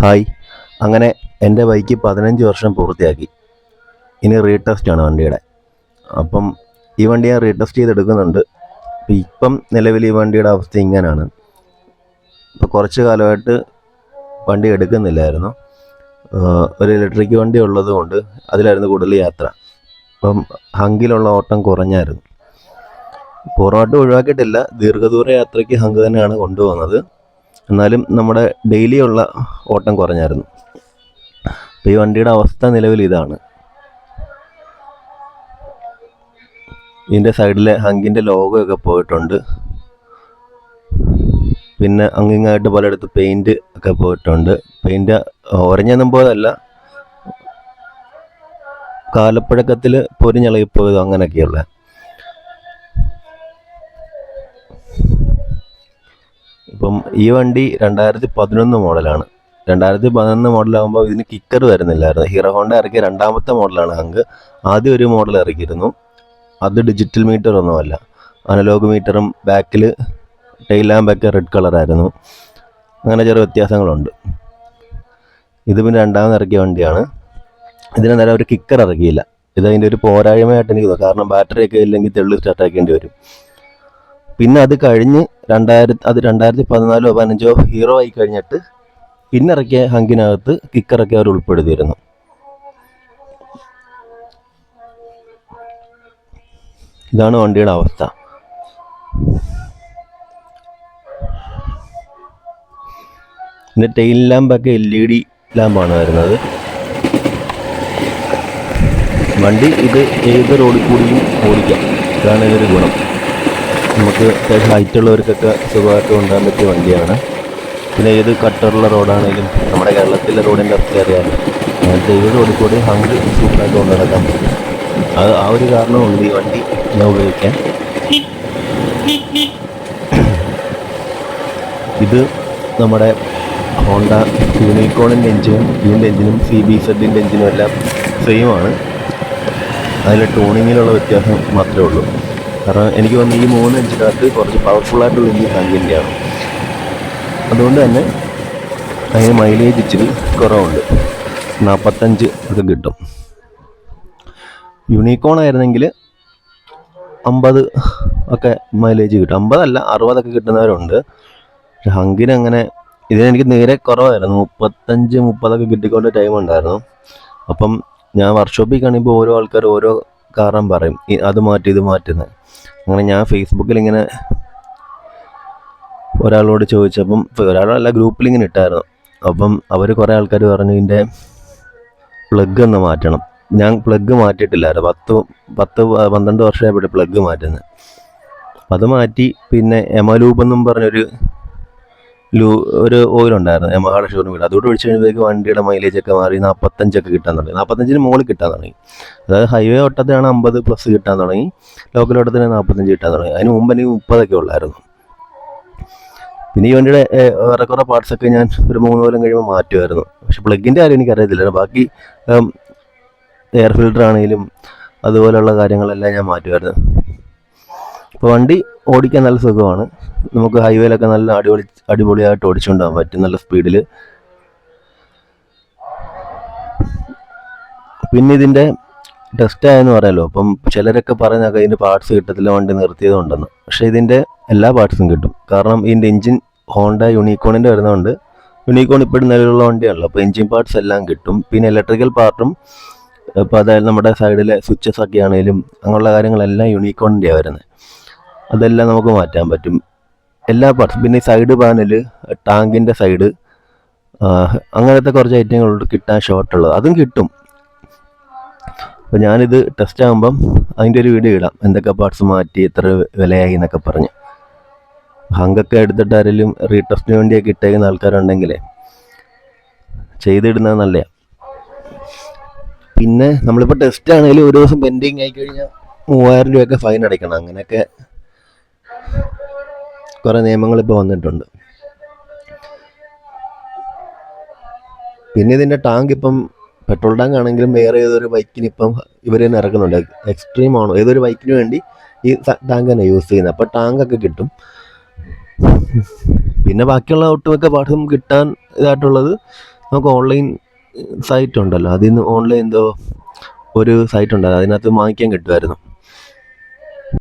Hi. അങ്ങനെ എൻ്റെ bike 15 വർഷം പൂർത്തിയാക്കി. ഇനി റീടെസ്റ്റാണ് വണ്ടിയുടെ. അപ്പം ഈ വണ്ടി ഞാൻ റീടെസ്റ്റ് ചെയ്തെടുക്കുന്നുണ്ട്. ഇപ്പം നിലവിൽ ഈ വണ്ടിയുടെ അവസ്ഥ ഇങ്ങനെയാണ്. ഇപ്പോൾ കുറച്ച് കാലമായിട്ട് വണ്ടി എടുക്കുന്നില്ലായിരുന്നു. ഒരു ഇലക്ട്രിക് വണ്ടി ഉള്ളത് കൊണ്ട് അതിലായിരുന്നു കൂടുതൽ യാത്ര. അപ്പം ഹങ്കിലുള്ള ഓട്ടം കുറഞ്ഞായിരുന്നു. പൂർണ്ണമായിട്ടും ഒഴിവാക്കിയിട്ടില്ല. ദീർഘദൂര യാത്രയ്ക്ക് ഹങ്ക് തന്നെയാണ് കൊണ്ടുപോകുന്നത്. എന്നാലും നമ്മുടെ ഡെയിലി ഉള്ള ഓട്ടം കുറഞ്ഞായിരുന്നു. അപ്പോൾ ഈ വണ്ടിയുടെ അവസ്ഥ നിലവിൽ ഇതാണ്. ഇതിൻ്റെ സൈഡിലെ ഹങ്കിൻ്റെ ലോഗോ ഒക്കെ പോയിട്ടുണ്ട്. പിന്നെ അങ്ങിങ്ങായിട്ട് പലയിടത്ത് പെയിൻറ്റ് ഒക്കെ പോയിട്ടുണ്ട്. പെയിൻറ്റ് ഉരഞ്ഞൊന്നും പോയതല്ല, കാലപ്പഴക്കത്തിൽ പൊരിഞ്ഞിളകിപ്പോയതോ അങ്ങനെയൊക്കെയുള്ള. ഇപ്പം ഈ വണ്ടി 2011 മോഡലാണ്. 2011 മോഡലാകുമ്പോൾ ഇതിന് കിക്കർ വരുന്നില്ലായിരുന്നു. ഹീറോ ഹോണ്ട ഇറക്കിയ രണ്ടാമത്തെ മോഡലാണ് ഹങ്ക്. ആദ്യം ഒരു മോഡൽ ഇറക്കിയിരുന്നു. അത് ഡിജിറ്റൽ മീറ്റർ ഒന്നുമല്ല, അനലോഗ് മീറ്ററും ബാക്കിൽ ടെയിൽ ലാമ്പൊക്കെ റെഡ് കളറായിരുന്നു. അങ്ങനെ ചെറിയ വ്യത്യാസങ്ങളുണ്ട്. ഇത് പിന്നെ രണ്ടാമത് ഇറക്കിയ വണ്ടിയാണ്. ഇതിന് നേരെ ഒരു കിക്കർ ഇറക്കിയില്ല. ഇതതിൻ്റെ ഒരു പോരായ്മയായിട്ട് എനിക്ക് തോന്നുന്നു. കാരണം ബാറ്ററിയൊക്കെ ഇല്ലെങ്കിൽ തെള്ളി സ്റ്റാർട്ടാക്കേണ്ടി വരും. പിന്നെ അത് കഴിഞ്ഞ് 2014 15 ഹീറോ ആയി കഴിഞ്ഞിട്ട് പിന്നെ ഇറക്കിയ ഹങ്കിനകത്ത് കിക്കറൊക്കെ അവർ ഉൾപ്പെടുത്തിയിരുന്നു. ഇതാണ് വണ്ടിയുടെ അവസ്ഥ. പിന്നെ ടെയിൽ ലാമ്പൊക്കെ LED ലാമ്പാണ് വരുന്നത്. വണ്ടി ഇത് ഏത് റോഡിൽ കൂടിയും ഓടിക്കാം. ഇതാണ് ഇതൊരു ഗുണം. നമുക്ക് ഹൈറ്റ് ഉള്ളവർക്കൊക്കെ സുഖമായിട്ട് കൊണ്ടുപോകാൻ പറ്റിയ വണ്ടിയാണ്. പിന്നെ ഏത് കട്ടറുള്ള റോഡാണെങ്കിലും നമ്മുടെ കേരളത്തിലെ റോഡിൻ്റെ അവസ്ഥ അറിയാമല്ലോ. അങ്ങനത്തെ ഏത് റോഡിൽ കൂടി ഹങ്ക് സൂപ്പറായിട്ട് കൊണ്ടു നടക്കാൻ പറ്റും. അത് ആ ഒരു കാരണമുണ്ട് ഈ വണ്ടി ഞാൻ ഉപയോഗിക്കാൻ. ഇത് നമ്മുടെ ഹോണ്ട യൂണിക്കോണിൻ്റെ എഞ്ചിനും ഇതിൻ്റെ എഞ്ചിനും CBZ എഞ്ചിനും എല്ലാം സെയിമാണ്. അതിലെ ടൂണിങ്ങിലുള്ള വ്യത്യാസം മാത്രമേ ഉള്ളൂ. കാരണം എനിക്ക് തോന്നുന്നു ഈ 3 എഞ്ചിനകത്ത് കുറച്ച് പവർഫുള്ളായിട്ടുള്ള എഞ്ചിൻ ഹങ്കിൻ്റെയാണ്. അതുകൊണ്ട് തന്നെ അതിന് മൈലേജ് ഇച്ചിരി കുറവുണ്ട്. 45 ഒക്കെ കിട്ടും. യൂണിക്കോൺ ആയിരുന്നെങ്കിൽ 50 ഒക്കെ മൈലേജ് കിട്ടും. 50 അല്ല 60 ഒക്കെ കിട്ടുന്നവരുണ്ട്. പക്ഷെ ഹങ്കിന് അങ്ങനെ ഇതിനെനിക്ക് നേരെ കുറവായിരുന്നു. 35-30 ഒക്കെ കിട്ടിക്കൊണ്ട് ടൈം ഉണ്ടായിരുന്നു. അപ്പം ഞാൻ വർക്ക്ഷോപ്പിൽ കാണിപ്പോൾ ഓരോ ആൾക്കാർ ഓരോ കാരണം പറയും, അത് മാറ്റി ഇത് മാറ്റുന്നത്. അങ്ങനെ ഞാൻ ഫേസ്ബുക്കിൽ ഇങ്ങനെ ഒരാളോട് ചോദിച്ചപ്പം, ഒരാളല്ല ഗ്രൂപ്പിൽ ഇങ്ങനെ ഇട്ടായിരുന്നു. അപ്പം അവർ കുറേ ആൾക്കാർ പറഞ്ഞു ഇതിൻ്റെ പ്ലഗ് ഒന്ന് മാറ്റണം. ഞാൻ പ്ലഗ് മാറ്റിയിട്ടില്ലായിരുന്നു. 10-12 വർഷമായപ്പോഴേ പ്ലഗ് മാറ്റുന്നത്. അപ്പം അത് മാറ്റി. പിന്നെ എമലൂബ് എന്നും പറഞ്ഞൊരു ഒരു ഓയിലുണ്ടായിരുന്നു യമഹയുടെ ഷോറൂമിൽ. അതുകൊണ്ട് ഒഴിച്ച് കഴിയുമ്പോഴേക്ക് വണ്ടിയുടെ മൈലേജൊക്കെ മാറി 45 ഒക്കെ കിട്ടാൻ തുടങ്ങി. 45-ന് മുകളിൽ കിട്ടാൻ തുടങ്ങി. അതായത് ഹൈവേ ഓട്ടത്തിനാണ് 50+ കിട്ടാൻ തുടങ്ങി. ലോക്കൽ ഓട്ടത്തിന് 45 കിട്ടാൻ തുടങ്ങി. അതിന് മുമ്പ് എനിക്ക് 30 ഉള്ളായിരുന്നു. പിന്നെ ഈ വണ്ടിയുടെ വേറെ കുറേ പാർട്സൊക്കെ ഞാൻ ഒരു 3 കൊല്ലം കഴിയുമ്പോൾ മാറ്റുമായിരുന്നു. പക്ഷെ പ്ലഗിൻ്റെ കാര്യം എനിക്കറിയത്തില്ല. ബാക്കി എയർ ഫിൽറ്റർ ആണെങ്കിലും അതുപോലെയുള്ള കാര്യങ്ങളെല്ലാം ഞാൻ മാറ്റുമായിരുന്നു. അപ്പോൾ വണ്ടി ഓടിക്കാൻ നല്ല സുഖമാണ്. നമുക്ക് ഹൈവേയിലൊക്കെ നല്ല അടിപൊളിയായിട്ട് ഓടിച്ചുകൊണ്ട് പോകാൻ പറ്റും, നല്ല സ്പീഡിൽ. പിന്നെ ഇതിൻ്റെ ടെസ്റ്റായെന്ന് പറയാമല്ലോ. അപ്പം ചിലരൊക്കെ പറയുന്നതൊക്കെ ഇതിൻ്റെ പാർട്സ് കിട്ടത്തില്ല, വണ്ടി നിർത്തിയതുകൊണ്ടെന്ന്. പക്ഷേ ഇതിൻ്റെ എല്ലാ പാർട്സും കിട്ടും. കാരണം ഇതിൻ്റെ എൻജിൻ ഹോണ്ട യൂണിക്കോണിൻ്റെ വരുന്നതുകൊണ്ട്, യൂണിക്കോൺ ഇപ്പോഴും നിലവിലുള്ള വണ്ടിയാണല്ലോ, അപ്പോൾ എൻജിൻ പാർട്സ് എല്ലാം കിട്ടും. പിന്നെ ഇലക്ട്രിക്കൽ പാർട്ടും, ഇപ്പോൾ അതായത് നമ്മുടെ സൈഡിലെ സ്വിച്ചസ് ഒക്കെ ആണെങ്കിലും അങ്ങനെയുള്ള കാര്യങ്ങളെല്ലാം യൂണിക്കോണിൻ്റെയാണ് വരുന്നത്. അതെല്ലാം നമുക്ക് മാറ്റാൻ പറ്റും, എല്ലാ പാർട്സും. പിന്നെ സൈഡ് പാനൽ, ടാങ്കിൻ്റെ സൈഡ്, അങ്ങനത്തെ കുറച്ച് ഐറ്റങ്ങളുണ്ട് കിട്ടാൻ ഷോർട്ടുള്ളത്. അതും കിട്ടും. അപ്പോൾ ഞാനിത് ടെസ്റ്റ് ആകുമ്പം അതിൻ്റെ ഒരു വീഡിയോ ഇടാം, എന്തൊക്കെ പാർട്സ് മാറ്റി എത്ര വിലയായി എന്നൊക്കെ പറഞ്ഞ്. ഹങ്കൊക്കെ എടുത്തിട്ട് ആരെങ്കിലും റീടെസ്റ്റിന് വേണ്ടിയൊക്കെ ഇട്ടേക്കുന്ന ആൾക്കാരുണ്ടെങ്കിലേ ചെയ്തിടുന്നത് നല്ലതാണ്. പിന്നെ നമ്മളിപ്പോൾ ടെസ്റ്റ് ആണെങ്കിലും ഒരു ദിവസം പെൻഡിങ് ആയിക്കഴിഞ്ഞാൽ 3000 രൂപയൊക്കെ ഫൈൻ അടയ്ക്കണം. അങ്ങനെയൊക്കെ കുറേ നിയമങ്ങളിപ്പോൾ വന്നിട്ടുണ്ട്. പിന്നെ ഇതിൻ്റെ ടാങ്ക് ഇപ്പം പെട്രോൾ ടാങ്ക് ആണെങ്കിലും വേറെ ഏതൊരു ബൈക്കിന് ഇപ്പം ഇവർ തന്നെ ഇറക്കുന്നുണ്ട്. എക്സ്ട്രീം ആണോ ഏതൊരു ബൈക്കിന് വേണ്ടി ഈ ടാങ്ക് തന്നെ യൂസ് ചെയ്യുന്നത്. അപ്പോൾ ടാങ്കൊക്കെ കിട്ടും. പിന്നെ ബാക്കിയുള്ള ഒട്ടുമിക്ക പാട്ടും കിട്ടാൻ ഇതായിട്ടുള്ളത് നമുക്ക് ഓൺലൈൻ സൈറ്റ് ഉണ്ടല്ലോ, അതിൽ നിന്ന് ഓൺലൈൻ എന്തോ ഒരു സൈറ്റ് ഉണ്ടായിരുന്നു, അതിനകത്ത് വാങ്ങിക്കാൻ കിട്ടുമായിരുന്നു.